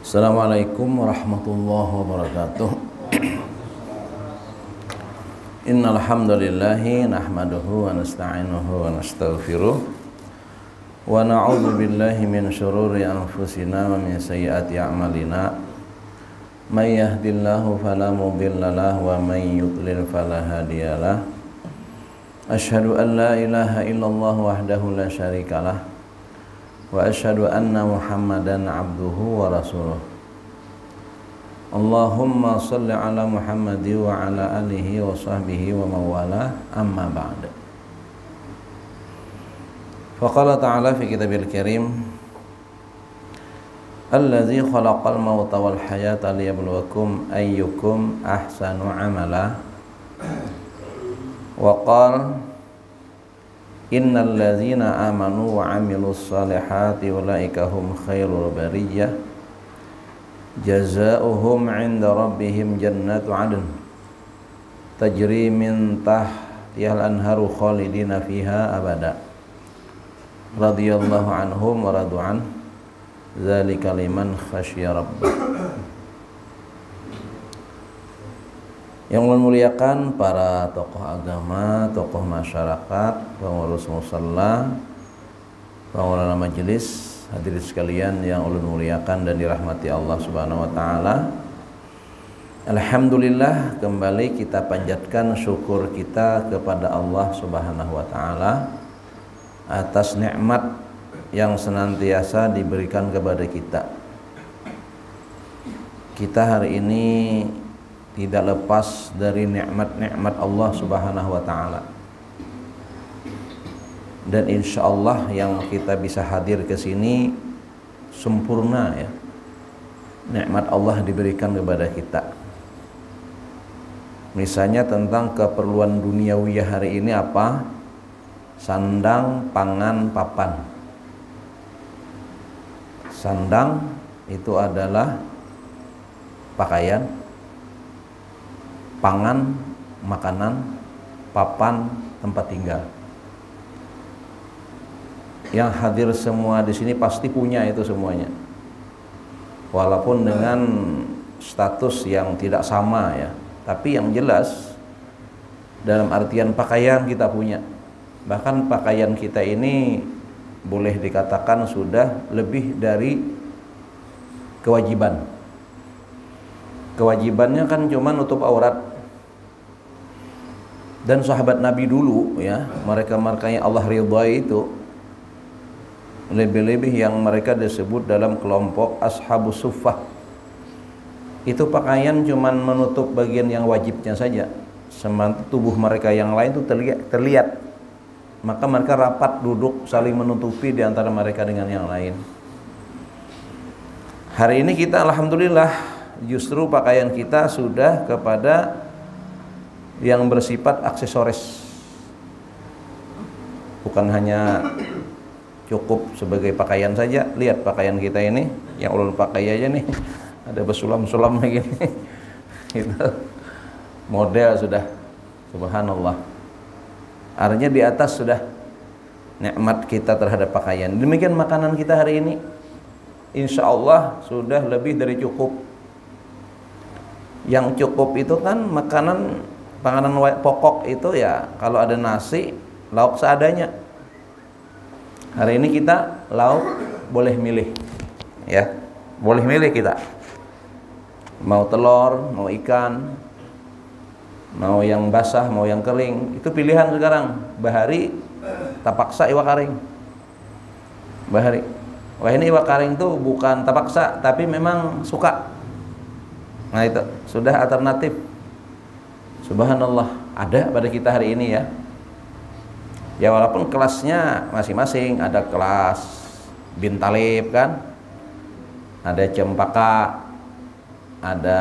Assalamualaikum warahmatullahi wabarakatuh. Innal hamdalillahi nahmaduhu wa nasta'inuhu wa nastaghfiruh wa na'udzu billahi min syururi anfusina wa min sayyiati a'malina. May yahdihillahu fala mudilla lahu wa may yudlil fala hadiyalah. Asyhadu an la ilaha illallah wahdahu la syarikalah wa asyhadu anna Muhammadan abduhu wa rasuluh. Allahumma salli ala Muhammadi wa ala alihi wa sahbihi wa mawala, amma ba'd. Faqala ta'ala fi kitabil karim, alladzi khalaqal mauta wal hayata liyabluwakum ayyukum ahsanu amala. Wa qala innal ladzina amanu wa 'amilus salihati ulaika hum khairul bariyah jazaohum 'inda rabbihim jannatu 'adn tajri min tahtihal anharu khalidina fiha abada radhiyallahu anhum wa radu an dzalika liman khasyya rabbah. Yang memuliakan para tokoh agama, tokoh masyarakat, pengurus musalla, pengelola majelis, hadirin sekalian yang ulun muliakan dan dirahmati Allah Subhanahu wa taala. Alhamdulillah, kembali kita panjatkan syukur kita kepada Allah Subhanahu wa taala atas nikmat yang senantiasa diberikan kepada kita. Kita hari ini tidak lepas dari nikmat-nikmat Allah Subhanahu wa taala. Dan insya Allah yang kita bisa hadir ke sini sempurna ya. Nikmat Allah diberikan kepada kita. Misalnya tentang keperluan duniawi hari ini apa? Sandang, pangan, papan. Sandang itu adalah pakaian, pangan, makanan, papan, tempat tinggal. Yang hadir semua di sini pasti punya itu semuanya. Walaupun dengan status yang tidak sama ya, tapi yang jelas dalam artian pakaian kita punya. Bahkan pakaian kita ini boleh dikatakan sudah lebih dari kewajiban. Kewajibannya kan cuma nutup aurat. Dan sahabat Nabi dulu ya, mereka-mereka yang Allah ridhai itu, lebih-lebih yang mereka disebut dalam kelompok ashabus suffah, itu pakaian cuman menutup bagian yang wajibnya saja, sementara tubuh mereka yang lain itu terlihat. Maka mereka rapat duduk saling menutupi di antara mereka dengan yang lain. Hari ini kita alhamdulillah justru pakaian kita sudah kepada yang bersifat aksesoris, bukan hanya cukup sebagai pakaian saja. Lihat pakaian kita ini, yang ulun pakai aja nih, ada bersulam-sulam begini. Itu model sudah, subhanallah. Artinya di atas sudah nikmat kita terhadap pakaian. Demikian makanan kita hari ini, insya Allah sudah lebih dari cukup. Yang cukup itu kan makanan, panganan pokok itu ya, kalau ada nasi, lauk seadanya. Hari ini kita lauk boleh milih ya, boleh milih kita mau telur, mau ikan, mau yang basah, mau yang kering, itu pilihan sekarang. Bahari tapaksa iwak karing, bahari. Wah, ini iwak karing tuh bukan tapaksa tapi memang suka. Nah itu sudah alternatif. Subhanallah, ada pada kita hari ini ya. Ya walaupun kelasnya masing-masing, ada kelas bintalib kan, ada cempaka, ada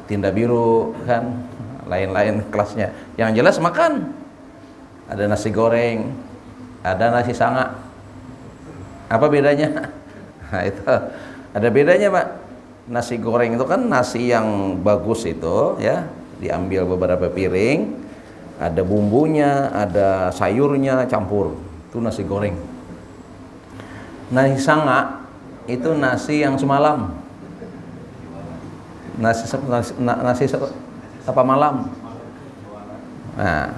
tinda biru kan, lain-lain kelasnya. Yang jelas makan, ada nasi goreng, ada nasi sanga. Apa bedanya? Nah itu ada bedanya Pak. Nasi goreng itu kan nasi yang bagus itu ya, diambil beberapa piring, ada bumbunya, ada sayurnya campur, itu nasi goreng. Nasi sanga itu nasi yang semalam, nasi apa malam. Nah,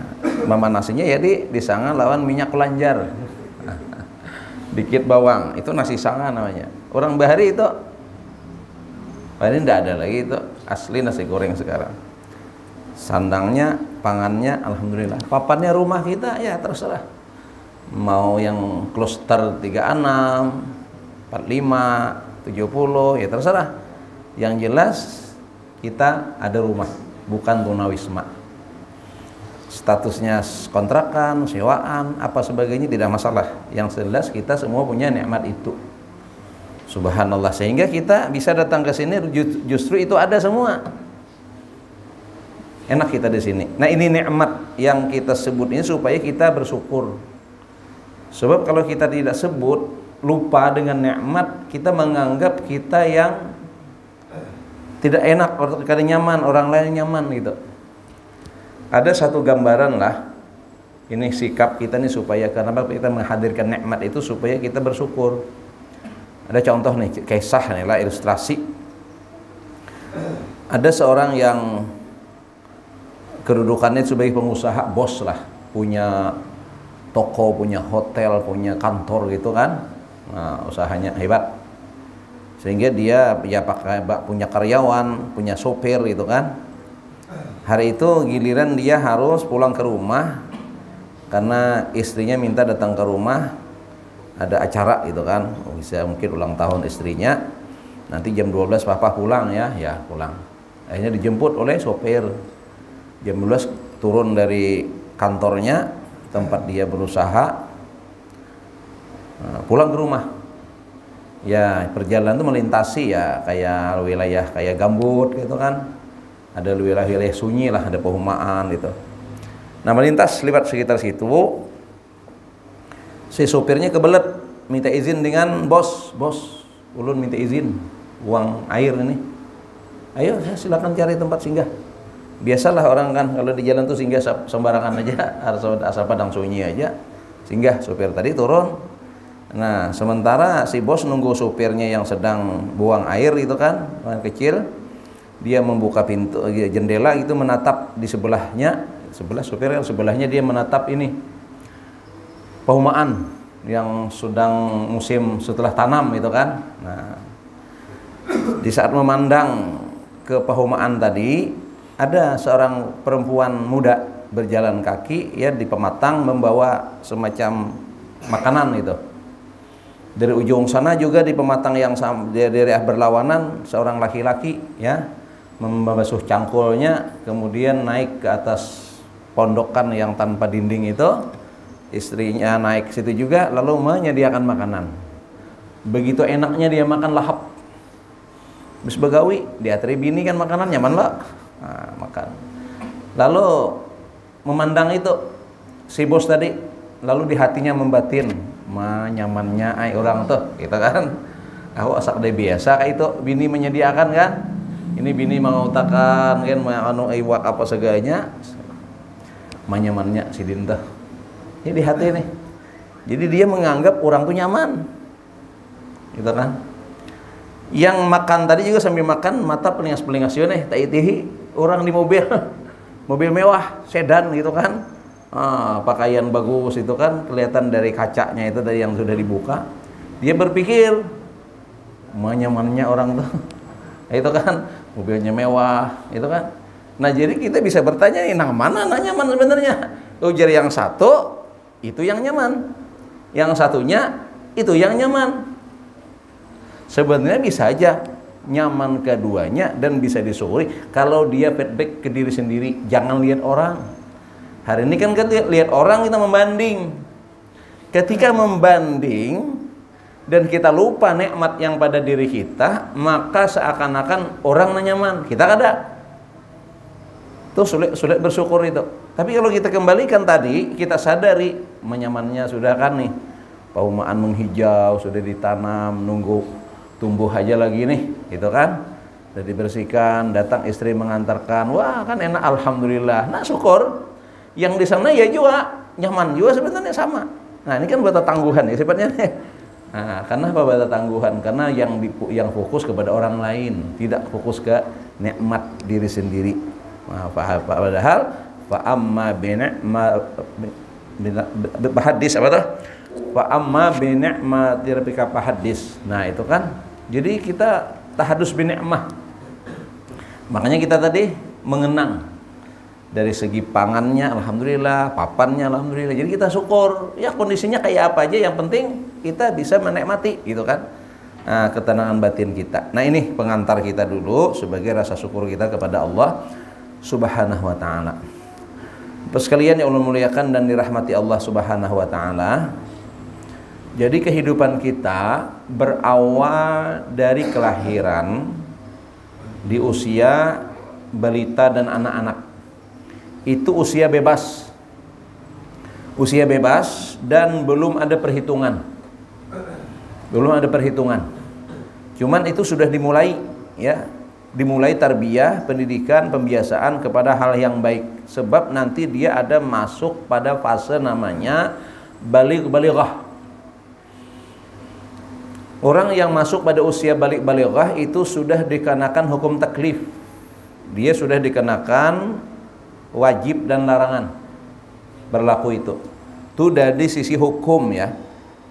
mama nasinya ya disanga lawan minyak lanjar. Dikit bawang, itu nasi sanga namanya. Orang Bahari itu, ini tidak ada lagi, itu asli nasi goreng sekarang. Sandangnya, pangannya, alhamdulillah. Papannya rumah kita, ya terserah. Mau yang kluster 36, 45, 70, ya terserah. Yang jelas kita ada rumah, bukan tunawisma. Statusnya kontrakan, sewaan, apa sebagainya tidak masalah. Yang jelas kita semua punya nikmat itu. Subhanallah, sehingga kita bisa datang ke sini justru itu ada semua. Enak kita di sini. Nah, ini nikmat yang kita sebut ini supaya kita bersyukur. Sebab kalau kita tidak sebut, lupa dengan nikmat, kita menganggap kita yang tidak enak, kada nyaman, orang lain nyaman gitu. Ada satu gambaran lah, ini sikap kita nih supaya kenapa kita menghadirkan nikmat itu supaya kita bersyukur. Ada contoh nih, kisah nih lah, ilustrasi. Ada seorang yang kedudukannya sebagai pengusaha, bos lah, punya toko, punya hotel, punya kantor gitu kan. Nah, usahanya hebat. Sehingga dia ya punya karyawan, punya sopir gitu kan. Hari itu giliran dia harus pulang ke rumah karena istrinya minta datang ke rumah, ada acara gitu kan, bisa mungkin ulang tahun istrinya. Nanti jam 12 papa pulang ya pulang. Akhirnya dijemput oleh sopir. Jam 12 turun dari kantornya tempat dia berusaha, pulang ke rumah. Ya perjalanan itu melintasi ya kayak wilayah kayak gambut gitu kan. Ada wilayah-wilayah sunyi lah, ada perumahan gitu. Nah, melintas lewat sekitar situ, si sopirnya kebelet minta izin dengan bos, ulun minta izin buang air ini. Ayo, silakan cari tempat singgah. Biasalah orang kan kalau di jalan tuh singgah sembarangan aja, asal padang sunyi aja. Singgah, sopir tadi turun. Nah, sementara si bos nunggu sopirnya yang sedang buang air itu kan, orang kecil. Dia membuka pintu jendela itu menatap di sebelahnya, sebelah sopir yang sebelahnya dia menatap ini perumahan yang sedang musim setelah tanam itu kan. Nah, di saat memandang ke perumahan tadi ada seorang perempuan muda berjalan kaki ya di pematang membawa semacam makanan itu. Dari ujung sana juga di pematang yang dari berlawanan seorang laki-laki ya membasuh cangkulnya, kemudian naik ke atas pondokan yang tanpa dinding itu, istrinya naik ke situ juga lalu menyediakan makanan. Begitu enaknya dia makan lahap. Bis begawi diatri bini kan makanan nyaman lah. Nah, makan. Lalu memandang itu si bos tadi, lalu di hatinya membatin, nyamannya ai orang tuh, gitu kan. Aku asak deh biasa kayak itu bini menyediakan kan. Ini bini mengutakan kan anu iwak apa segalanya. Manyamannya si Dinta. Ini di hati nih. Jadi dia menganggap orang tuh nyaman. Gitu kan. Yang makan tadi juga sambil makan mata pelingas-pelingas yo nih, taitihi orang di mobil. Mobil mewah, sedan gitu kan. Pakaian bagus itu kan kelihatan dari kacanya itu dari yang sudah dibuka. Dia berpikir nyamannya orang tuh. Itu kan mobilnya mewah, itu kan. Nah, jadi kita bisa bertanya nih, nah mana nyaman sebenarnya? Ujar yang satu itu yang nyaman. Yang satunya itu yang nyaman. Sebenarnya bisa aja nyaman keduanya dan bisa disyukuri kalau dia feedback ke diri sendiri, jangan lihat orang. Hari ini kan kita lihat orang, kita membanding. Ketika membanding dan kita lupa nikmat yang pada diri kita, maka seakan-akan orang nyaman. Kita kada. Itu sulit bersyukur itu. Tapi kalau kita kembalikan tadi, kita sadari menyamannya sudah kan nih. Perumahan menghijau, sudah ditanam, nunggu tumbuh aja lagi nih, gitu kan. Sudah dibersihkan, datang istri mengantarkan. Wah, kan enak alhamdulillah. Nah, syukur. Yang di sana ya juga nyaman juga sebenarnya sama. Nah, ini kan buat tangguhan ya sifatnya nih. Nah, karena apa bata tangguhan? Karena yang fokus kepada orang lain, tidak fokus ke nikmat diri sendiri. Padahal fa amma bi hadis apa tuh? Fa amma bi ni'mati rabbika fahaddis. Nah, itu kan. Jadi kita tahadus bi ni'mah. Makanya kita tadi mengenang dari segi pangannya alhamdulillah, papannya alhamdulillah. Jadi kita syukur. Ya kondisinya kayak apa aja, yang penting kita bisa menikmati gitu kan. Nah, ketenangan batin kita. Nah, ini pengantar kita dulu sebagai rasa syukur kita kepada Allah Subhanahu wa taala. Bapak sekalian yang Allah muliakan dan dirahmati Allah Subhanahu wa taala. Jadi kehidupan kita berawal dari kelahiran di usia balita dan anak-anak. Itu usia bebas. Usia bebas dan belum ada perhitungan. Belum ada perhitungan. Cuman itu sudah dimulai ya. Dimulai tarbiyah, pendidikan, pembiasaan kepada hal yang baik. Sebab nanti dia ada masuk pada fase namanya balighah. Orang yang masuk pada usia balighah itu sudah dikenakan hukum taklif. Dia sudah dikenakan wajib dan larangan berlaku itu. Itu dari sisi hukum ya.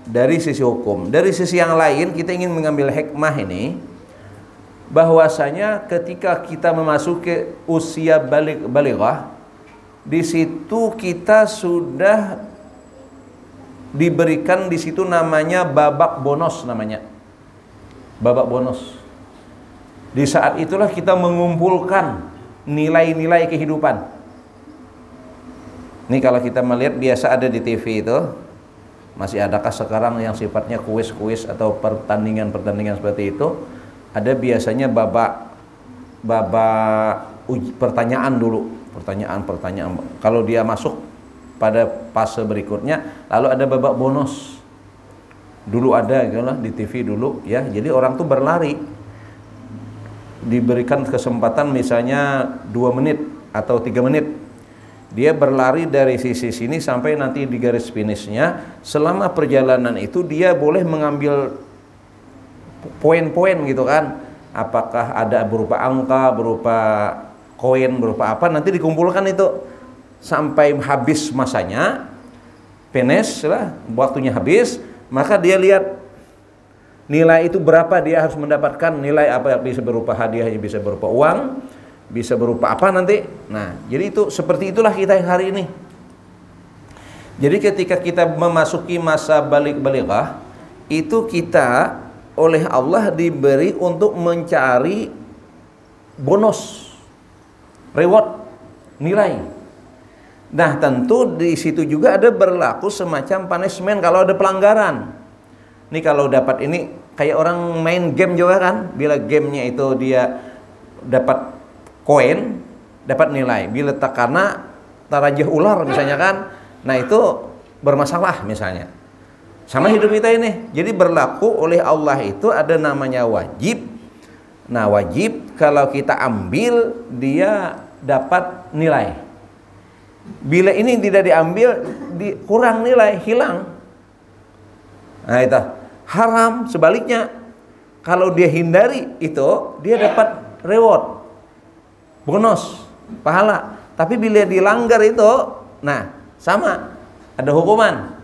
Dari sisi hukum. Dari sisi yang lain kita ingin mengambil hikmah ini, bahwasanya ketika kita memasuki usia balighah, di situ kita sudah diberikan di situ namanya babak bonus namanya. Babak bonus. Di saat itulah kita mengumpulkan nilai-nilai kehidupan. Ini kalau kita melihat biasa ada di TV itu, masih adakah sekarang yang sifatnya kuis-kuis atau pertandingan-pertandingan seperti itu? Ada biasanya babak pertanyaan dulu, pertanyaan. Kalau dia masuk pada fase berikutnya, lalu ada babak bonus. Dulu ada gitu lah di TV dulu ya. Jadi orang tuh berlari, diberikan kesempatan misalnya 2 menit atau 3 menit. Dia berlari dari sisi sini sampai nanti di garis finishnya. Selama perjalanan itu dia boleh mengambil poin-poin gitu kan. Apakah ada berupa angka, berupa koin, berupa apa, nanti dikumpulkan itu sampai habis masanya, finish lah, waktunya habis, maka dia lihat nilai itu berapa dia harus mendapatkan, nilai apa, bisa berupa hadiah, bisa berupa uang, bisa berupa apa nanti. Nah, jadi itu seperti itulah kita hari ini. Jadi ketika kita memasuki masa balighah, itu kita oleh Allah diberi untuk mencari bonus, reward, nilai. Nah, tentu di situ juga ada berlaku semacam punishment kalau ada pelanggaran. Nih kalau dapat ini kayak orang main game juga kan, bila gamenya itu dia dapat koin, dapat nilai. Bila tak karena tarajih ular misalnya kan, nah itu bermasalah misalnya. Sama hidup kita ini. Jadi berlaku oleh Allah itu ada namanya wajib. Nah, wajib kalau kita ambil dia dapat nilai. Bila ini tidak diambil, kurang nilai, hilang. Nah itu. Haram sebaliknya. Kalau dia hindari itu, dia dapat reward, bonus, pahala. Tapi bila dilanggar itu, nah sama, ada hukuman.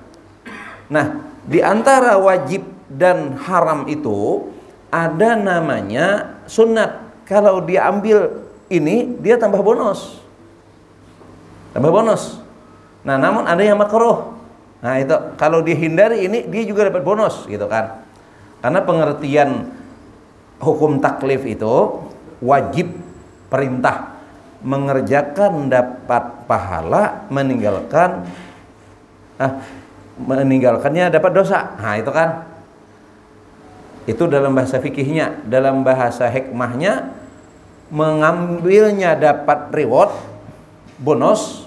Nah, di antara wajib dan haram itu ada namanya sunat. Kalau dia ambil ini, dia tambah bonus. Tambah bonus. Nah, namun ada yang makruh. Nah, itu kalau dihindari ini, dia juga dapat bonus gitu kan. Karena pengertian hukum taklif itu wajib, perintah, mengerjakan dapat pahala, meninggalkannya dapat dosa. Nah, itu kan. Itu dalam bahasa fikihnya, dalam bahasa hikmahnya, mengambilnya dapat reward, bonus,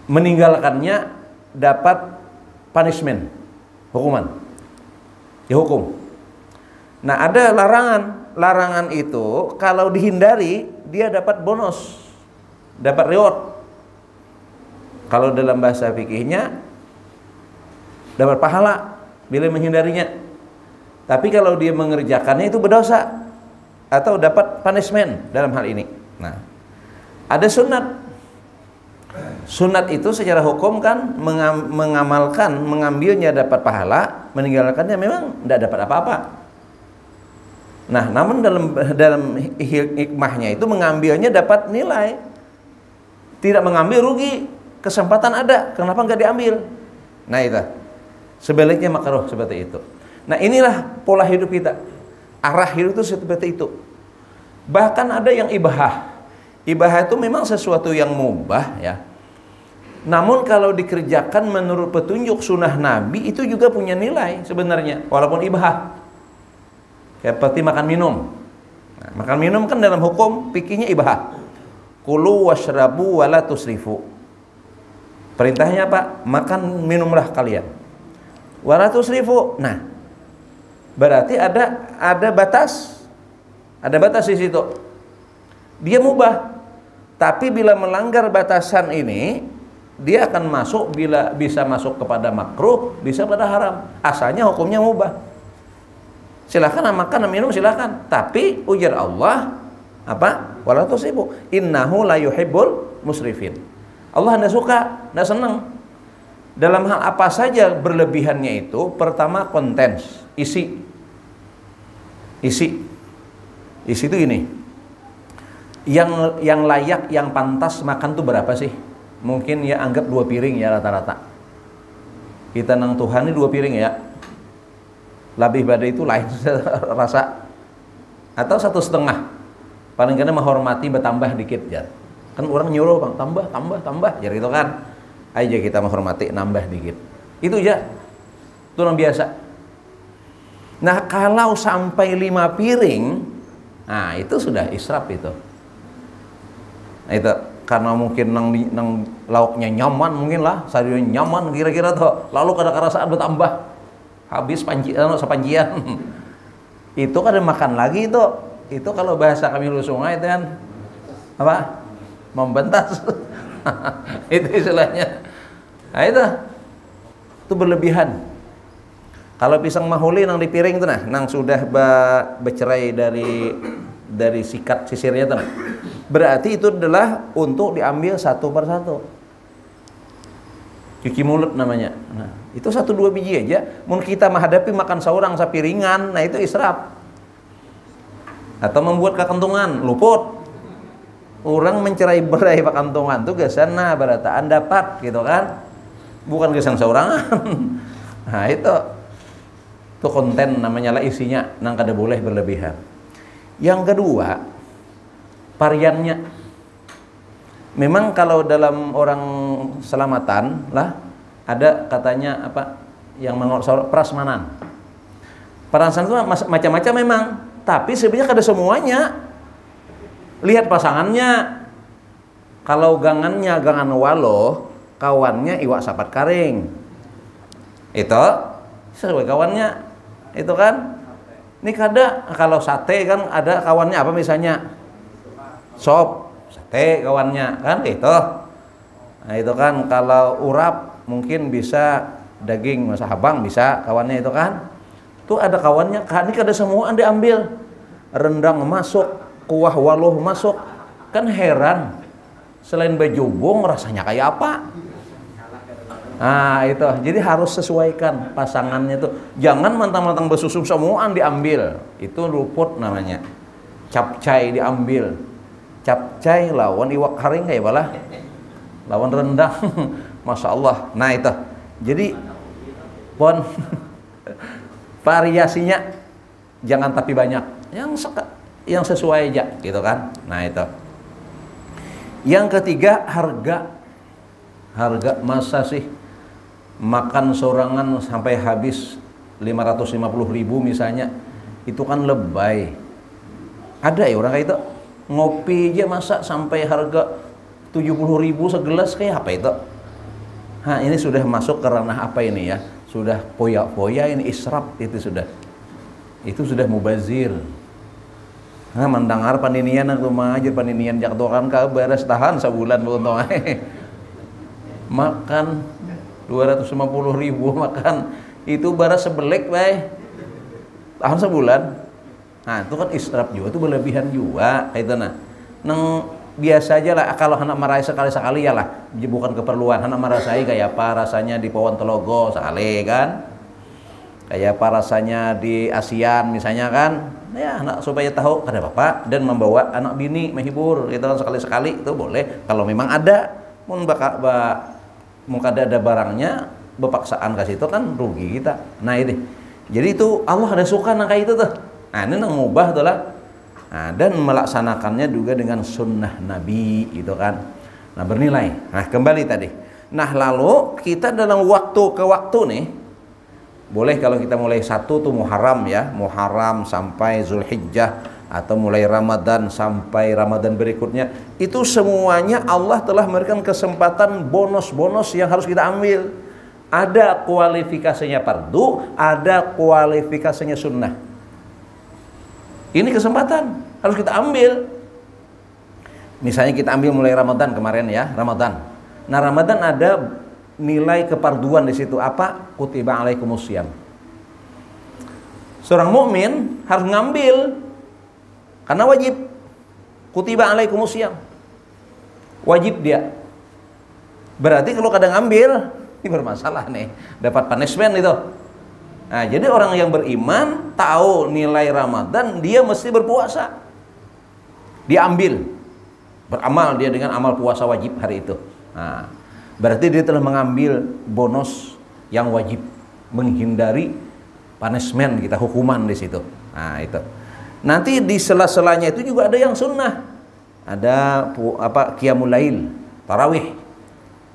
meninggalkannya dapat punishment, hukuman, dihukum. Nah, ada larangan. Larangan itu kalau dihindari dia dapat bonus, dapat reward. Kalau dalam bahasa fikihnya dapat pahala bila menghindarinya. Tapi kalau dia mengerjakannya itu berdosa. atau dapat punishment dalam hal ini. Nah, ada sunat. Sunat itu secara hukum kan mengamalkan, mengambilnya dapat pahala, meninggalkannya memang tidak dapat apa-apa. Nah, namun dalam hikmahnya itu mengambilnya dapat nilai, tidak mengambil rugi, kesempatan ada, kenapa nggak diambil? Nah itu, sebaliknya makruh seperti itu. Nah inilah pola hidup kita, arah hidup itu seperti itu. Bahkan ada yang ibahah. Ibahah itu memang sesuatu yang mubah ya. Namun kalau dikerjakan menurut petunjuk sunnah Nabi itu juga punya nilai sebenarnya, walaupun ibahah. Seperti makan minum. Nah, makan minum kan dalam hukum fikihnya ibahah. Kulu washrabu wala tusrifu. Perintahnya apa? Makan minumlah kalian. Wala tusrifu. Nah, berarti ada batas. Ada batas di situ. Dia mubah. Tapi bila melanggar batasan ini, dia akan masuk, bila bisa masuk kepada makruh, bisa pada haram. Asalnya hukumnya mubah. Silakan makan minum silakan. Tapi ujar Allah apa? Wala tusibu. Innahu la yuhibbul musrifin. Allah tidak suka, tidak senang. Dalam hal apa saja berlebihannya itu, pertama konten, isi. Isi itu ini. Yang layak, yang pantas makan tuh berapa sih? Mungkin ya anggap 2 piring ya rata-rata. Kita nang Tuhan ini 2 piring ya. Lebih pada itu lain rasa. Atau 1,5. Paling kadang menghormati bertambah dikit ya. Kan orang nyuruh bang, tambah. Jadi itu kan. Aja kita menghormati nambah dikit. Itu aja. Itu yang biasa. Nah kalau sampai 5 piring, nah itu sudah israf itu. Nah, itu karena mungkin nang lauknya nyaman mungkin lah, sayurnya nyaman kira-kira tuh. Lalu kada kerasaan bertambah, habis sepanjian. Itu kada makan lagi itu. Itu kalau bahasa kami Hulu Sungai itu kan apa? Membentas. Itu istilahnya. Nah itu berlebihan. Kalau pisang mahuli nang di piring itu nang sudah bercerai dari sikat sisirnya itu berarti itu adalah untuk diambil satu persatu. Cuci mulut namanya. Nah, itu 1-2 biji aja. Mungkin kita menghadapi makan seorang sapiringan, nah itu israf. Atau membuat kekentungan, luput. Orang mencerai-berai kekentungan tuh gesana barataan dapat gitu kan. Bukan gesan seorangan. Nah, itu konten namanya lah isinya, nang kada boleh berlebihan. Yang kedua, variannya. Memang kalau dalam orang selamatan lah ada katanya apa yang menurut prasmanan. Prasmanan itu macam-macam memang, tapi sebenarnya kada semuanya. Lihat pasangannya. Kalau gangannya gangan walo, kawannya iwak sapat karing. Itu sesuai kawannya. Itu kan. Ini kada kalau sate kan ada kawannya apa misalnya? Sop, sate kawannya kan itu. Nah itu kan kalau urap mungkin bisa daging masa habang bisa kawannya itu kan. Tuh ada kawannya, ini kada semua diambil. Rendang masuk, kuah waluh masuk. Kan heran. Selain bejubung rasanya kayak apa? Nah itu, jadi harus sesuaikan pasangannya tuh. Jangan mentang-mentang besusum semuaan diambil. Itu luput namanya. Capcay diambil. Capcay lawan iwak haring kayak balah. Lawan rendang. Masya Allah. Nah itu. Jadi pon variasinya jangan tapi banyak. Yang sesuai aja gitu kan. Nah itu. Yang ketiga harga. Harga masa sih makan sorangan sampai habis 550.000 misalnya, itu kan lebay. Ada ya orang kayak itu ngopi aja masa sampai harga 70.000 segelas kayak apa itu? Nah ini sudah masuk ke ranah apa ini ya? Sudah poya-poya ini israf itu sudah. Itu sudah mubazir. Nah mendengar paninian aku majer paninian jak dokan ka beres tahan sebulan beuntung makan 250.000 makan itu bara sebelek bae tahan sebulan Nah, itu kan israf juga, itu berlebihan juga itu nah. Neng biasa aja lah kalau anak marah sekali-sekali ya lah, bukan keperluan. Anak marah saya kayak apa rasanya di Pawon Telogo sekali kan? Kayak apa rasanya di ASEAN misalnya kan? Ya, anak supaya tahu kada apa-apa dan membawa anak bini menghibur itu kan sekali-sekali itu boleh kalau memang ada. Mun muka ada barangnya bepaksaan kasih itu kan rugi kita. Nah ini. Jadi itu Allah ada suka nang kayak itu tuh. Nah, ini nang mubah tuh lah. Nah, dan melaksanakannya juga dengan sunnah Nabi itu kan. Nah, bernilai. Nah, kembali tadi. Nah, lalu kita dalam waktu ke waktu nih boleh kalau kita mulai 1 tuh Muharram ya, Muharram sampai Zulhijjah atau mulai Ramadan sampai Ramadan berikutnya, itu semuanya Allah telah memberikan kesempatan bonus-bonus yang harus kita ambil. Ada kualifikasinya fardu, ada kualifikasinya sunnah. Ini kesempatan harus kita ambil. Misalnya kita ambil mulai Ramadan kemarin ya, Ramadan. Nah, Ramadan ada nilai keparduan di situ apa? Kutiba alaikumusiyam. Seorang mukmin harus ngambil karena wajib. Kutiba alaikumusiyam. Wajib dia. Berarti kalau kadang ngambil, ini bermasalah nih, dapat punishment itu. Nah, jadi orang yang beriman tahu nilai Ramadan, dia mesti berpuasa. Dia ambil, beramal dia dengan amal puasa wajib hari itu. Nah, berarti dia telah mengambil bonus yang wajib, menghindari punishment kita, hukuman di situ. Nah, itu. Nanti di sela-selanya itu juga ada yang sunnah. Ada qiyamul lail, tarawih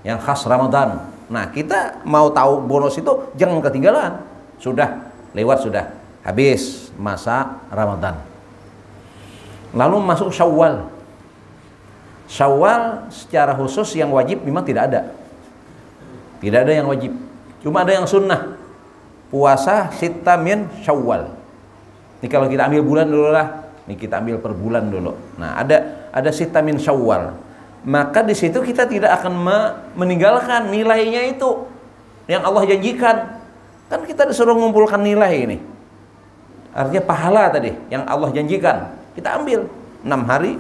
yang khas Ramadan. Nah, kita mau tahu bonus itu jangan ketinggalan. Sudah lewat, sudah habis masa Ramadan. Lalu masuk Syawal. Syawal secara khusus yang wajib memang tidak ada. Tidak ada yang wajib. Cuma ada yang sunnah. Puasa sita min Syawal. Ini kalau kita ambil bulan dulu lah. Ini kita ambil per bulan dulu. Nah, ada sita min Syawal. Maka di situ kita tidak akan meninggalkan nilainya itu yang Allah janjikan. Kan kita disuruh mengumpulkan nilai ini. Artinya pahala tadi yang Allah janjikan. Kita ambil 6 hari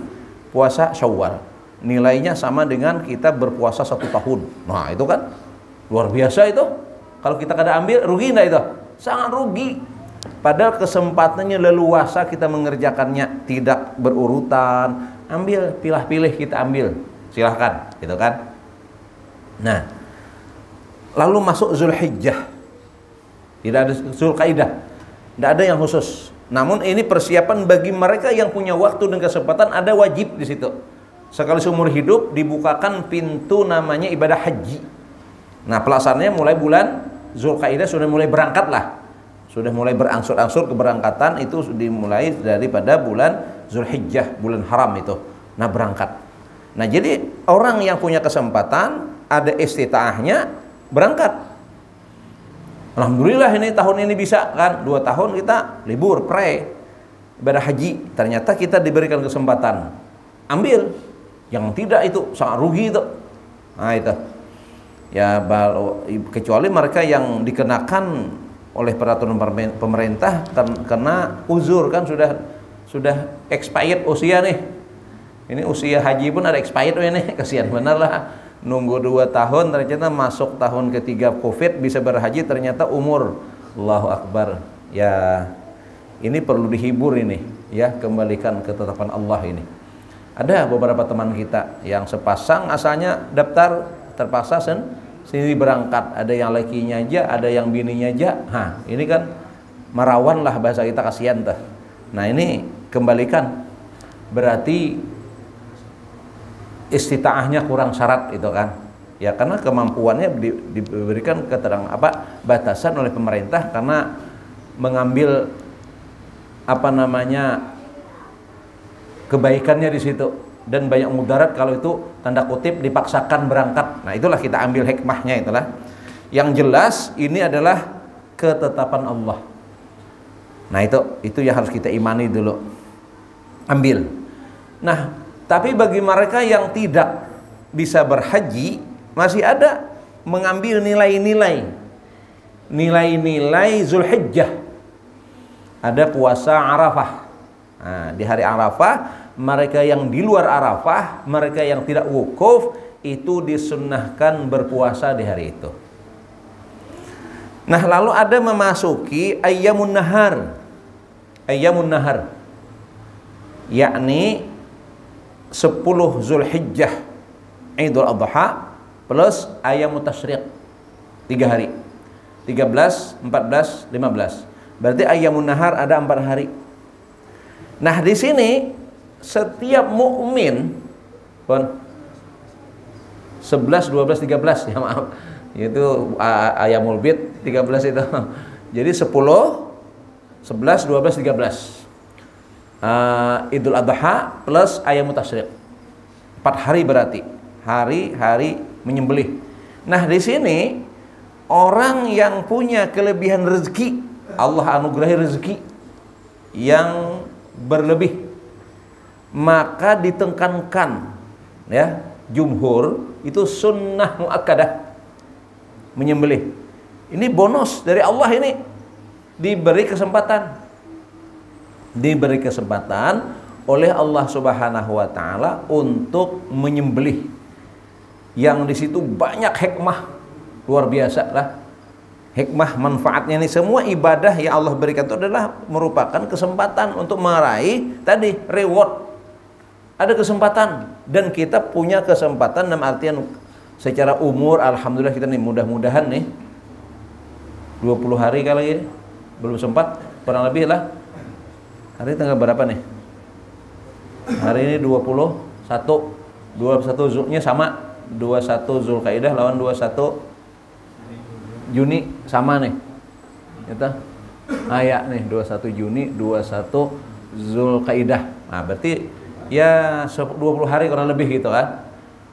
puasa Syawal. Nilainya sama dengan kita berpuasa 1 tahun. Nah, itu kan luar biasa itu. Kalau kita kada ambil, rugi enggak itu? Sangat rugi. Padahal kesempatannya leluasa kita mengerjakannya, tidak berurutan. Ambil, pilih-pilih kita ambil. Silahkan, gitu kan. Nah, lalu masuk Zulhijjah. Tidak ada Zulqaidah. Tidak ada yang khusus. Namun ini persiapan bagi mereka yang punya waktu dan kesempatan, ada wajib di situ. Sekali seumur hidup dibukakan pintu namanya ibadah haji. Nah, pelaksanaannya mulai bulan Zulqaidah sudah mulai berangkat lah. Sudah mulai berangsur-angsur keberangkatan itu dimulai daripada bulan Zulhijjah, bulan haram itu. Nah, berangkat. Nah, jadi orang yang punya kesempatan, ada istitaahnya, berangkat. Alhamdulillah ini tahun ini bisa kan, 2 tahun kita libur ibadah haji. Ternyata kita diberikan kesempatan, ambil. Yang tidak itu sangat rugi itu. Nah, itu ya, kecuali mereka yang dikenakan oleh peraturan pemerintah karena uzur kan sudah expired usia nih. Ini usia haji pun ada expired ini, kasihan benar lah. Nunggu 2 tahun ternyata masuk tahun ketiga Covid bisa berhaji, ternyata umur. Allahu Akbar. Ya, ini perlu dihibur ini ya, kembalikan ketetapan Allah ini. Ada beberapa teman kita yang sepasang asalnya daftar terpaksa sendiri berangkat, ada yang lakinya aja, ada yang bininya aja. Nah, ini kan merawan lah bahasa kita, kasihan tuh. Nah, ini kembalikan. Berarti istitaahnya kurang syarat itu kan. Ya, karena kemampuannya diberikan keterangan batasan oleh pemerintah karena mengambil kebaikannya di situ, dan banyak mudarat kalau itu tanda kutip dipaksakan berangkat. Nah, itulah kita ambil hikmahnya itulah. Yang jelas ini adalah ketetapan Allah. Nah, itu yang harus kita imani dulu. Ambil. Nah, tapi bagi mereka yang tidak bisa berhaji, masih ada mengambil nilai-nilai Zulhijjah. Ada puasa Arafah. Nah, di hari Arafah, mereka yang di luar Arafah, mereka yang tidak wukuf, itu disunnahkan berpuasa di hari itu. Nah, lalu ada memasuki ayyamun nahar. Ayyamun nahar, yakni 10 Zulhijjah, Idul Adha plus ayyamut tasyriq, 3 hari. 13, 14, 15. Berarti ayyamun nahar ada 4 hari. Nah, di sini setiap mukmin 11, 12, 13 ya maaf. Itu ayamul bid 13 itu. Jadi 10, 11, 12, 13. Idul Adha plus ayyamut tasyriq. 4 hari berarti. Hari-hari menyembelih. Nah, di sini orang yang punya kelebihan rezeki, Allah anugerahi rezeki yang berlebih, maka ditekankan ya, jumhur itu sunnah muakkadah menyembelih. Ini bonus dari Allah, ini diberi kesempatan oleh Allah Subhanahu wa taala untuk menyembelih, yang di situ banyak hikmah luar biasa lah. Hikmah manfaatnya ini, semua ibadah yang Allah berikan itu adalah merupakan kesempatan untuk meraih tadi reward. Ada kesempatan, dan kita punya kesempatan dalam artian secara umur, alhamdulillah kita nih mudah-mudahan nih 20 hari kali ini belum sempat, kurang lebih lah. Hari tanggal berapa nih? Hari ini 21 Zulnya sama, 21 Zulkaidah lawan 21 Juni sama nih. Kita ya nih 21 Juni, 21 Zulkaidah. Nah, berarti ya 20 hari kurang lebih gitu kan.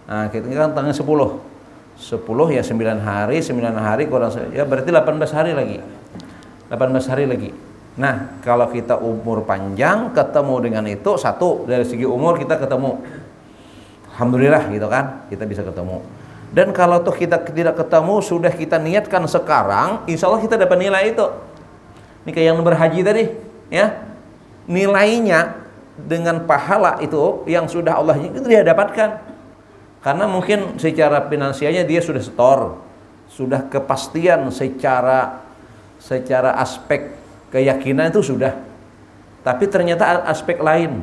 Nah, kita kan tanggal 10 ya 9 hari, 9 hari kurang ya berarti 18 hari lagi. 18 hari lagi. Nah, kalau kita umur panjang ketemu dengan itu, satu dari segi umur kita ketemu, alhamdulillah gitu kan, kita bisa ketemu. Dan kalau tuh kita tidak ketemu, sudah kita niatkan sekarang, insya Allah kita dapat nilai itu. Ini kayak yang berhaji tadi ya, nilainya dengan pahala itu yang sudah Allah itu dia dapatkan, karena mungkin secara finansialnya dia sudah setor, sudah kepastian secara aspek keyakinan itu sudah. Tapi ternyata aspek lain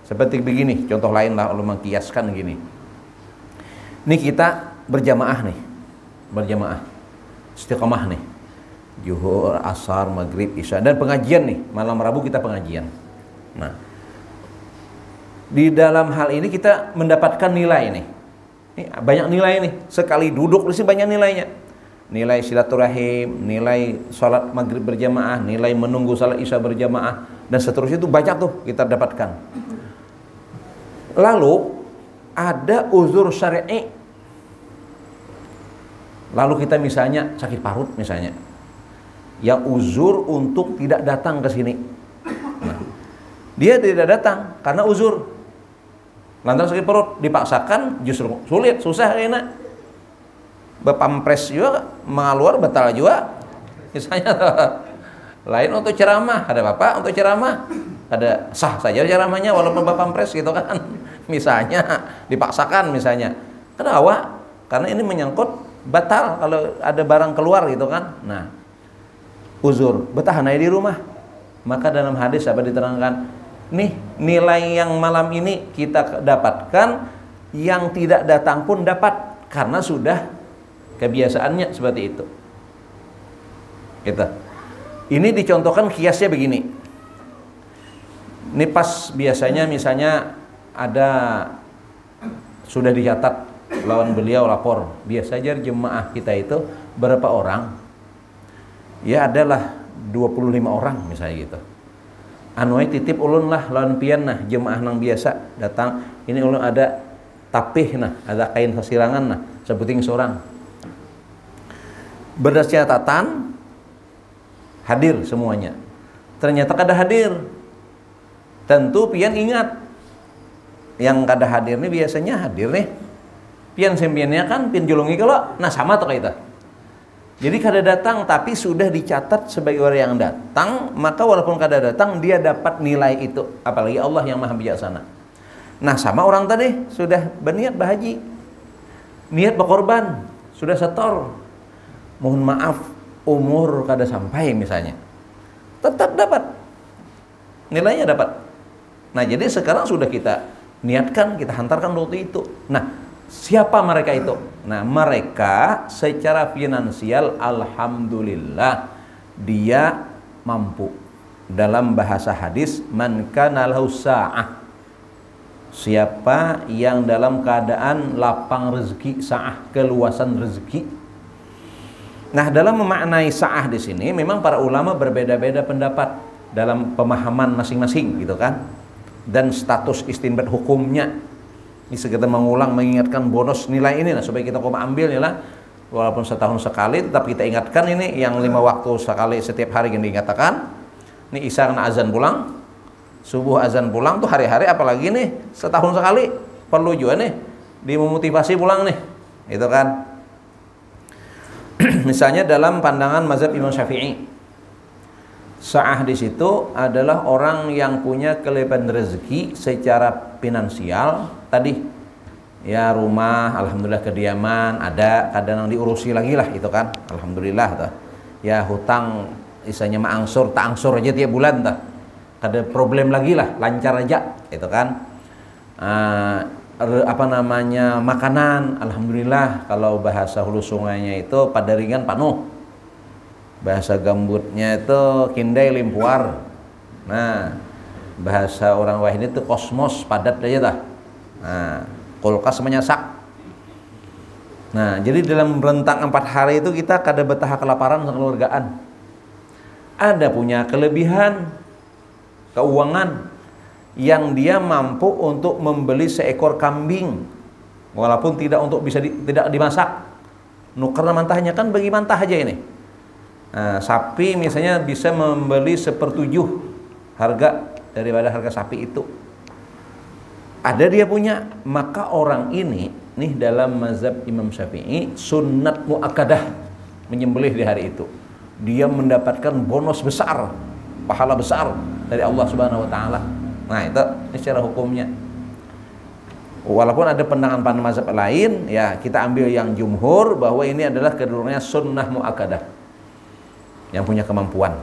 seperti begini, contoh lain lah, Allah mengkiaskan gini. Ini kita berjamaah nih, berjamaah istiqomah nih, zuhur, asar, maghrib, isya, dan pengajian nih, malam Rabu kita pengajian. Nah, di dalam hal ini kita mendapatkan nilai nih. Ini banyak nilai nih, sekali duduk di sini banyak nilainya. Nilai silaturahim, nilai sholat maghrib berjamaah, nilai menunggu sholat isya berjamaah, dan seterusnya itu banyak tuh kita dapatkan. Lalu ada uzur syar'i. Lalu kita misalnya sakit parut misalnya, yang uzur untuk tidak datang ke sini. Nah, dia tidak datang karena uzur, lantaran sakit perut, dipaksakan justru sulit, susah enak. Bepampres juga mengaluar batal juga misalnya. Lain untuk ceramah, ada bapak untuk ceramah, ada sah saja ceramahnya walaupun bepampres gitu kan. Misalnya dipaksakan misalnya. Kenapa? Karena ini menyangkut batal kalau ada barang keluar gitu kan. Nah, uzur, bertahan aja di rumah. Maka dalam hadis apa diterangkan, nih nilai yang malam ini kita dapatkan, yang tidak datang pun dapat, karena sudah kebiasaannya seperti itu. Gitu. Ini dicontohkan kiasnya begini. Ini pas biasanya misalnya ada sudah dicatat lawan beliau lapor, biasanya jemaah kita itu berapa orang? Ya adalah 25 orang misalnya gitu. Anuai titip ulun lah lawan pian nah jemaah nang biasa datang. Ini ulun ada tapih nah, ada kain sasirangan nah, sebuting seorang. Berdasarkan catatan hadir semuanya. Ternyata kada hadir. Tentu pian ingat, yang kada hadir nih biasanya hadir nih. Pian sempiannya kan pian julungi kalau nah sama tuh kayak itu. Jadi kada datang tapi sudah dicatat sebagai orang yang datang, maka walaupun kada datang dia dapat nilai itu. Apalagi Allah yang Maha Bijaksana. Nah, sama orang tadi sudah berniat berhaji, niat berkorban, sudah setor. Mohon maaf, umur kada sampai misalnya, tetap dapat nilainya dapat. Nah, jadi sekarang sudah kita niatkan, kita hantarkan waktu itu. Nah, siapa mereka itu? Nah, mereka secara finansial alhamdulillah dia mampu. Dalam bahasa hadis, man kana lahu sa'ah. Siapa yang dalam keadaan lapang rezeki, sa'ah, keluasan rezeki. Nah, dalam memaknai sa'ah di sini memang para ulama berbeda-beda pendapat dalam pemahaman masing-masing gitu kan. Dan status istinbat hukumnya. Ini sekedar mengulang, mengingatkan bonus nilai ini, nah, supaya kita koma ambil ya lah. Walaupun setahun sekali, tetap kita ingatkan ini yang 5 waktu sekali setiap hari yang diingatkan. Ini isya kena azan pulang, subuh azan pulang tuh hari-hari, apalagi nih setahun sekali, perlu juga nih dimemotivasi pulang nih, itu kan. Misalnya dalam pandangan mazhab Imam Syafi'i, sa'ah di situ adalah orang yang punya kelebihan rezeki secara finansial tadi, ya rumah, alhamdulillah kediaman ada, kadang diurusi lagi lah itu kan, alhamdulillah tuh. Ya hutang isanya mah angsur, tak angsur aja tiap bulan tuh, ada problem lagi lah, lancar aja itu kan. Apa namanya, makanan, alhamdulillah kalau bahasa hulu sungainya itu padaringan panuh, bahasa gambutnya itu kindai limpuar. Nah, bahasa orang Wahid itu kosmos padat aja dah. Nah, kulkas menyasak. Nah, jadi dalam rentang 4 hari itu kita kada betah kelaparan kekeluargaan. Ada punya kelebihan keuangan yang dia mampu untuk membeli seekor kambing, walaupun tidak untuk bisa tidak dimasak. Karena mantahnya kan bagi mantah aja ini. Nah, sapi misalnya bisa membeli 1/7 harga daripada harga sapi itu. Ada dia punya, maka orang ini nih dalam mazhab Imam Syafi'i sunnat muakkadah menyembelih di hari itu. Dia mendapatkan bonus besar, pahala besar dari Allah Subhanahu wa taala. Nah, itu ini secara hukumnya. Walaupun ada pandangan mazhab lain, ya kita ambil yang jumhur bahwa ini adalah kedudukannya sunnah muakkadah, yang punya kemampuan.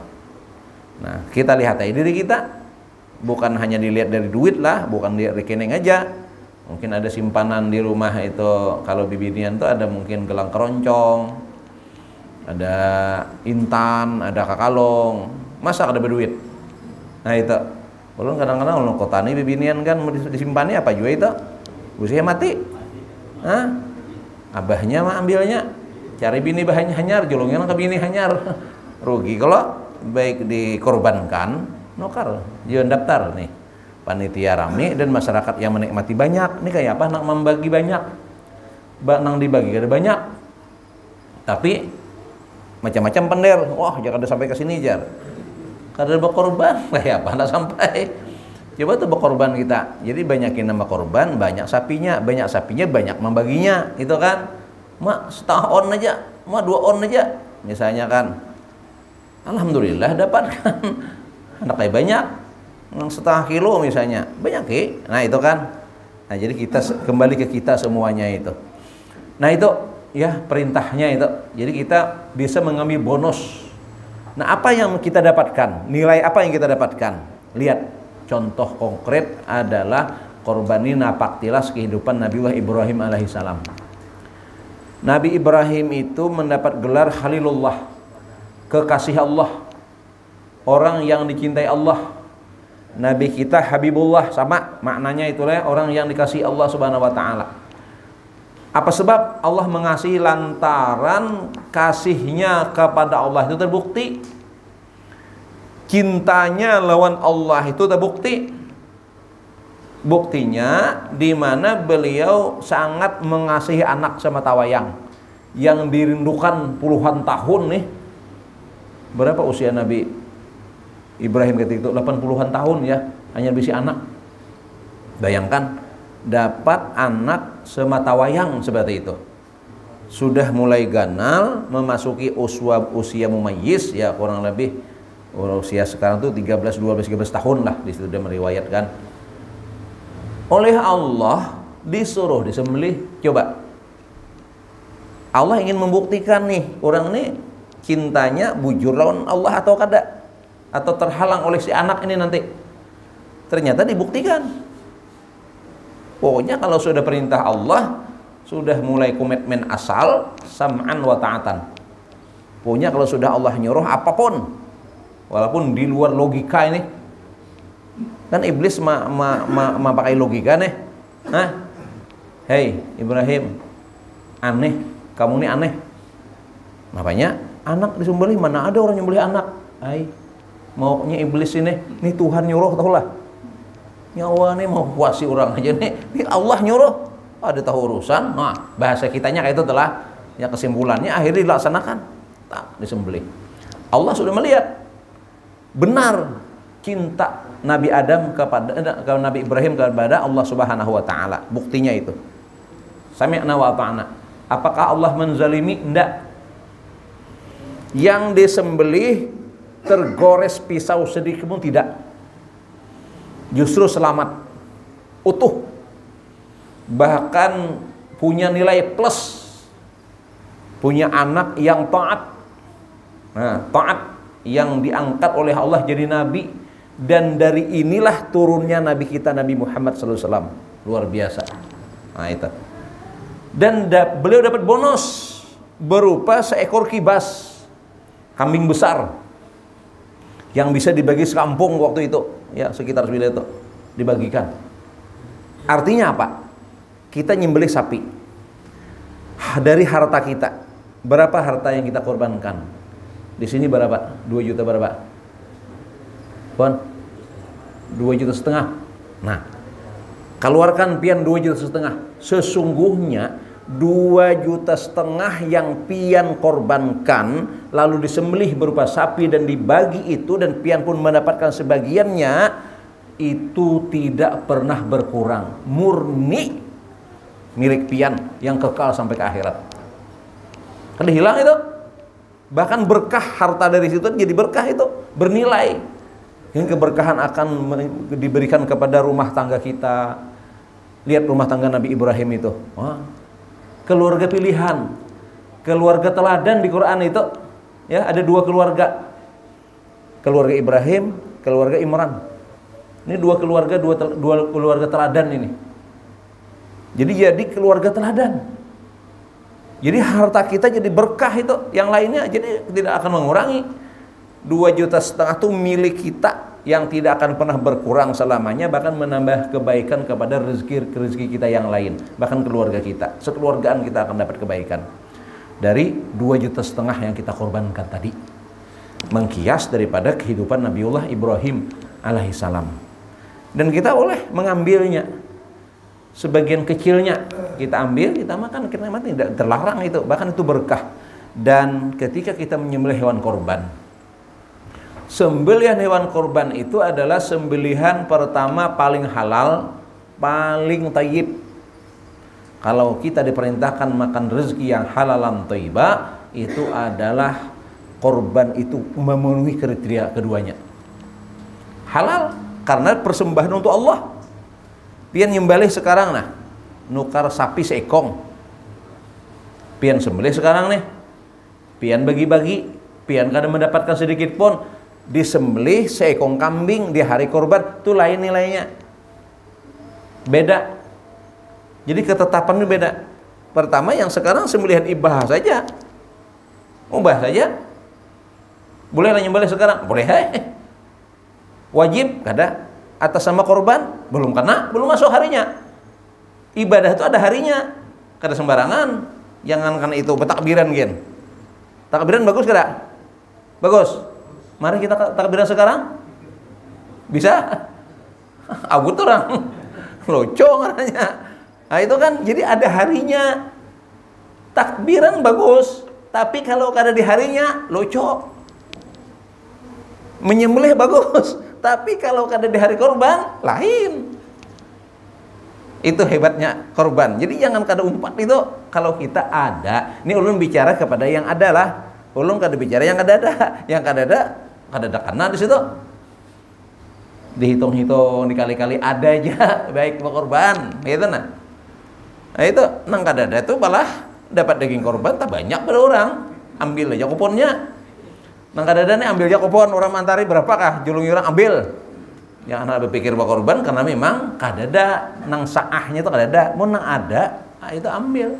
Nah, kita lihat aja diri kita, bukan hanya dilihat dari duit lah, bukan di rekening aja. Mungkin ada simpanan di rumah itu, kalau bibinian tuh ada mungkin gelang keroncong, ada intan, ada kakalong, masa ada berduit. Nah itu, belum kadang-kadang kalau kotani bibinian kan disimpannya apa juga itu, usia mati. Hah? Abahnya mah ambilnya, cari bini bahannya hanyar, jolongnya ke bini hanyar. Rugi kalau baik dikorbankan, nukar, jangan daftar nih. Panitia rame dan masyarakat yang menikmati banyak. Ini kayak apa? Nak membagi banyak, nang dibagi ada banyak. Tapi macam-macam pender. Wah, jangan ada sampai ke sini jar. Kada berkorban, kayak apa? Nak sampai. Coba tuh berkorban kita. Jadi banyakin nama korban, banyak sapinya, banyak membaginya, itu kan. Mak setengah on aja, mak 2 on aja, misalnya kan. Alhamdulillah dapatkan. Anak kayak banyak, setengah kilo misalnya, banyak ya. Nah itu kan. Nah jadi kita kembali ke kita semuanya itu. Nah itu ya perintahnya itu. Jadi kita bisa mengambil bonus. Nah apa yang kita dapatkan? Nilai apa yang kita dapatkan? Lihat, contoh konkret adalah korbani napaktilas kehidupan Nabiullah Ibrahim alaihissalam. Nabi Ibrahim itu mendapat gelar Khalilullah, kekasih Allah, orang yang dicintai Allah. Nabi kita Habibullah, sama maknanya itulah orang yang dikasihi Allah Subhanahu wa taala. Apa sebab Allah mengasihi? Lantaran kasihnya kepada Allah itu terbukti. Cintanya lawan Allah itu terbukti. Buktinya di mana beliau sangat mengasihi anak sama tawayang yang dirindukan puluhan tahun nih. Berapa usia Nabi Ibrahim ketika itu? 80-an tahun ya, hanya bisa anak. Bayangkan dapat anak sematawayang seperti itu. sudah mulai ganal, memasuki usia mumayyiz, ya kurang lebih usia sekarang tuh 13 tahun lah, di situ dia meriwayatkan. Oleh Allah disuruh disembelih. Coba, Allah ingin membuktikan nih, orang nih cintanya bujur lawan Allah atau kada, atau terhalang oleh si anak ini nanti. Ternyata dibuktikan. Pokoknya kalau sudah perintah Allah, sudah mulai komitmen asal, sam'an wa ta'atan. Pokoknya kalau sudah Allah nyuruh apapun, walaupun di luar logika ini, kan iblis pakai logika nih. Hah? Hei Ibrahim, aneh, kamu nih aneh. Makanya anak disembelih, mana ada orang nyembelih anak? Hai, maunya iblis ini Tuhan nyuruh, tau lah. Nyawa nih mau kuasi orang aja nih Allah nyuruh, ada tahu urusan. Nah, bahasa kitanya kayak itu telah, ya kesimpulannya akhirnya dilaksanakan, tak disembelih. Allah sudah melihat benar cinta Nabi Adam kepada Nabi Ibrahim kepada Allah Subhanahu wa taala. Buktinya itu. Sami'na wa ata'na. Apakah Allah menzalimi? Enggak. Yang disembelih tergores pisau sedikit pun tidak. Justru selamat, utuh, bahkan punya nilai plus, punya anak yang taat. Nah, taat yang diangkat oleh Allah jadi nabi, dan dari inilah turunnya nabi kita Nabi Muhammad SAW. Luar biasa. Nah itu. Dan beliau dapat bonus berupa seekor kibas kambing besar yang bisa dibagi sekampung waktu itu, ya sekitar sebilah itu dibagikan. Artinya apa? Kita nyembelih sapi dari harta kita. Berapa harta yang kita korbankan? Di sini berapa? 2 juta berapa? Pon? 2,5 juta. Nah, keluarkan pian 2,5 juta. Sesungguhnya 2,5 juta yang pian korbankan lalu disembelih berupa sapi dan dibagi itu, dan pian pun mendapatkan sebagiannya, itu tidak pernah berkurang, murni milik pian yang kekal sampai ke akhirat. Kan hilang itu, bahkan berkah harta dari situ jadi berkah, itu bernilai, yang keberkahan akan diberikan kepada rumah tangga kita. Lihat rumah tangga Nabi Ibrahim itu, wah, keluarga pilihan, keluarga teladan di Quran itu, ya ada 2 keluarga, keluarga Ibrahim, keluarga Imran. Ini 2 keluarga, dua keluarga teladan ini. Jadi keluarga teladan. Jadi harta kita jadi berkah itu, yang lainnya jadi tidak akan mengurangi. 2,5 juta itu milik kita yang tidak akan pernah berkurang selamanya, bahkan menambah kebaikan kepada rezeki kita yang lain, bahkan keluarga kita, sekeluargaan kita akan dapat kebaikan dari 2,5 juta yang kita korbankan tadi, mengkias daripada kehidupan Nabiullah Ibrahim alaihissalam. Dan kita boleh mengambilnya, sebagian kecilnya kita ambil, kita makan, kita mati, tidak terlarang itu, bahkan itu berkah. Dan ketika kita menyembelih hewan korban, sembelihan hewan korban itu adalah sembelihan pertama paling halal, paling thayyib. Kalau kita diperintahkan makan rezeki yang halalan thayyibah, itu adalah korban itu memenuhi kriteria keduanya. Halal karena persembahan untuk Allah. Pian nyembelih sekarang, nah nukar sapi seekong, pian sembelih sekarang nih, pian bagi-bagi, pian kadang mendapatkan sedikit pun. Disembelih seekong kambing di hari korban, itu lain nilainya, beda. Jadi ketetapannya beda. Pertama yang sekarang sembelihan ibah saja, ubah saja, boleh lah nyembelih sekarang, boleh. Wajib kada atas sama korban, belum kena, belum masuk harinya. Ibadah itu ada harinya, kada sembarangan. Jangan karena itu betakbiran gen. Takbiran bagus kada? Bagus. Mari kita takbiran sekarang. Bisa? Agut orang. Locong katanya. Nah itu kan, jadi ada harinya. Takbiran bagus, tapi kalau kada di harinya locok. Menyembelih bagus, tapi kalau kada di hari korban lain. Itu hebatnya korban. Jadi jangan kada umpat itu. Kalau kita ada, ini ulun bicara kepada yang ada lah. Ulun kada bicara yang kada ada. Yang kada ada karena di situ. Dihitung-hitung, dikali-kali ada aja baik korban, gitu nah. Nah itu nang kada ada itu malah dapat daging korban tak banyak pada orang. Ambil aja kuponnya. Nang kada ada nih ambil aja kupon, orang mantari berapakah? Julungi orang ambil. Jangan ada berpikir bahwa korban karena memang kada ada nang saahnya itu kada ada. Mau nang ada, nah itu ambil.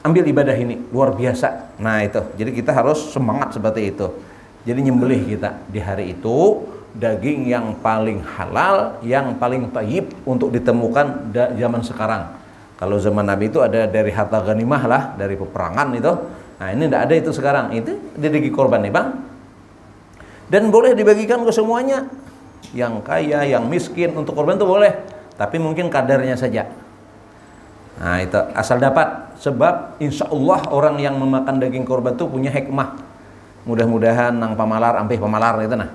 Ambil ibadah ini luar biasa. Nah itu. Jadi kita harus semangat seperti itu. Jadi nyembelih kita di hari itu daging yang paling halal, yang paling tayyib untuk ditemukan zaman sekarang. Kalau zaman Nabi itu ada dari harta ghanimah lah, dari peperangan itu. Nah ini tidak ada itu sekarang. Itu daging korban nih bang. Dan boleh dibagikan ke semuanya. Yang kaya, yang miskin, untuk korban itu boleh. Tapi mungkin kadarnya saja. Nah itu asal dapat. Sebab insya Allah orang yang memakan daging korban itu punya hikmah. Mudah-mudahan nang pamalar, ampih pamalar itu nah.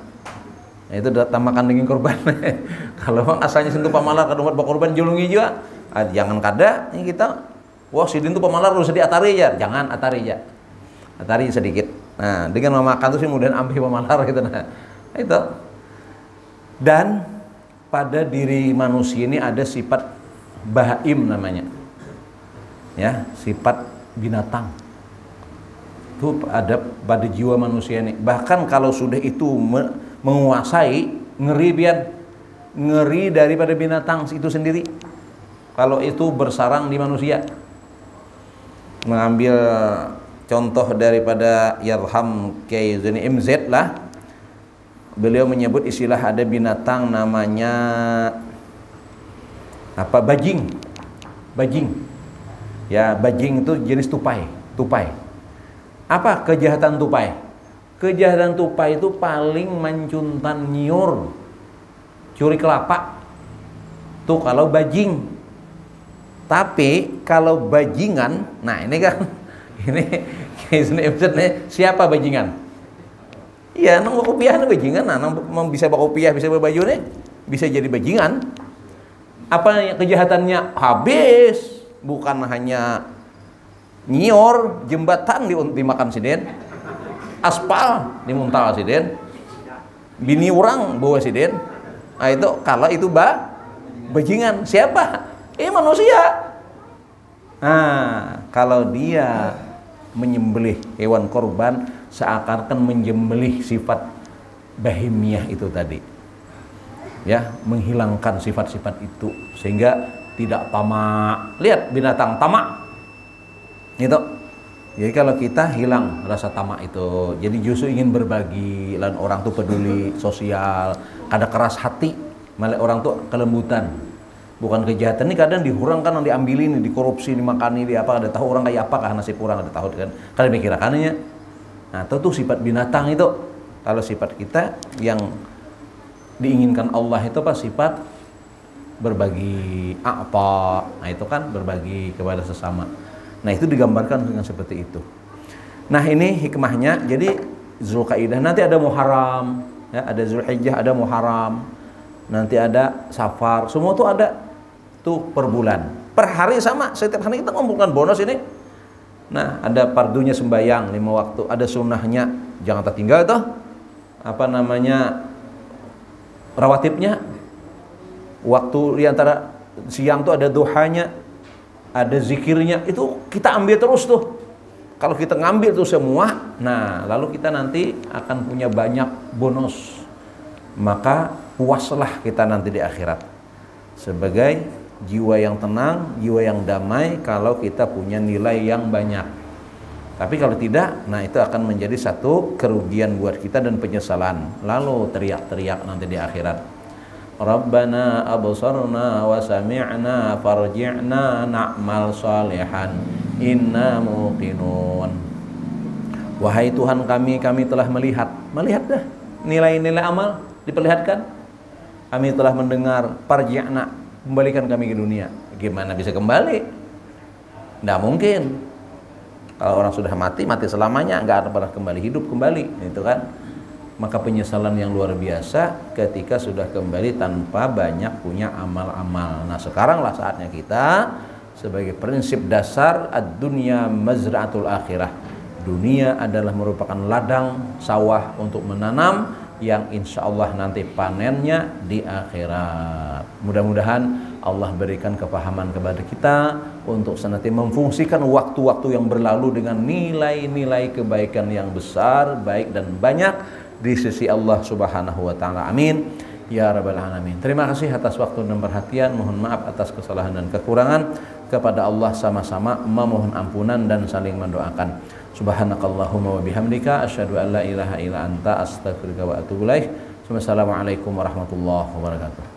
Nah, itu datang makan daging korban. Kalau bang asalnya sentuh pamalar kada buat korban julungi juga. Jangan kada ini kita wah sidin tuh pamalar harus di atari aja. Jangan atari aja. Atari sedikit. Nah, dengan memakan tuh sih kemudian ambil pamalar gitu nah. Itu. Dan pada diri manusia ini ada sifat bahaim namanya. Ya, sifat binatang. Itu ada pada jiwa manusia ini. Bahkan kalau sudah itu menguasai, ngeri daripada binatang itu sendiri. Kalau itu bersarang di manusia. Mengambil contoh daripada Yarham Kyai Zuni MZ lah. Beliau menyebut istilah ada binatang namanya apa? Bajing. Bajing. Ya, bajing itu jenis tupai. Apa kejahatan tupai? Kejahatan tupai itu paling mencuntan nyiur, curi kelapa. Tuh kalau bajing. Tapi kalau bajingan, nah ini kan ini siapa bajingan? Iya, nang kopiah bajingan, nah nang bisa kopiah, bisa berbaju nih, bisa jadi bajingan. Apa kejahatannya? Habis, bukan hanya nyiur, jembatan dimakan siden. Aspal dimuntal siden, bini orang bawa siden. Nah itu kalau itu bajingan siapa? Manusia. Nah kalau dia menyembelih hewan korban seakan-akan menyembelih sifat bahimiah itu tadi, ya menghilangkan sifat-sifat itu sehingga tidak tamak. Lihat binatang tamak itu. Jadi kalau kita hilang rasa tamak itu, jadi justru ingin berbagi, dan orang tuh peduli sosial, kada keras hati, malah orang tuh kelembutan, bukan kejahatan. Ini kadang dihurangkan, diambilin, dikorupsi, dimakani, di apa, ada tahu orang kayak apakah nasib orang, ada tahu kan, kada mikirakannya. Nah itu tuh sifat binatang itu. Kalau sifat kita yang diinginkan Allah itu apa? Sifat berbagi apa? Nah itu kan berbagi kepada sesama. Nah itu digambarkan dengan seperti itu. Nah ini hikmahnya. Jadi Zulkaidah nanti ada Muharram, ya, ada Zulhijjah, ada Muharram, nanti ada Safar, semua tuh ada tuh per bulan, per hari sama. Setiap hari kita ngumpulkan bonus ini. Nah ada pardunya sembahyang 5 waktu, ada sunnahnya jangan tertinggal tuh. Apa namanya rawatibnya, waktu di antara siang tuh ada duhanya, ada zikirnya, itu kita ambil terus tuh. Kalau kita ngambil tuh semua, nah lalu kita nanti akan punya banyak bonus. Maka puaslah kita nanti di akhirat sebagai jiwa yang tenang, jiwa yang damai kalau kita punya nilai yang banyak. Tapi kalau tidak, nah itu akan menjadi satu kerugian buat kita dan penyesalan. Lalu teriak-teriak nanti di akhirat. Rabbana absarna wa sami'na farji'na na'mal salihan inna muqinun. Wahai Tuhan kami telah melihat dah nilai-nilai amal diperlihatkan. Kami telah mendengar, farji'na, kembalikan kami ke dunia. Gimana bisa kembali? Nggak mungkin. Kalau orang sudah mati selamanya, nggak akan pernah kembali, hidup kembali, itu kan. maka penyesalan yang luar biasa ketika sudah kembali tanpa banyak punya amal-amal. Nah, sekaranglah saatnya kita sebagai prinsip dasar ad-dunya mazra'atul akhirah. Dunia adalah merupakan ladang sawah untuk menanam yang insya Allah nanti panennya di akhirat. Mudah-mudahan Allah berikan kepahaman kepada kita untuk senantiasa memfungsikan waktu-waktu yang berlalu dengan nilai-nilai kebaikan yang besar, baik dan banyak di sisi Allah Subhanahu wa taala. Amin ya rabbal alamin. Terima kasih atas waktu dan perhatian. Mohon maaf atas kesalahan dan kekurangan. Kepada Allah sama-sama memohon ampunan dan saling mendoakan. Subhanakallahumma wa bihamdika asyhadu an la ilaha illa anta astaghfiruka wa atubu ilaik. Wassalamualaikum warahmatullahi wabarakatuh.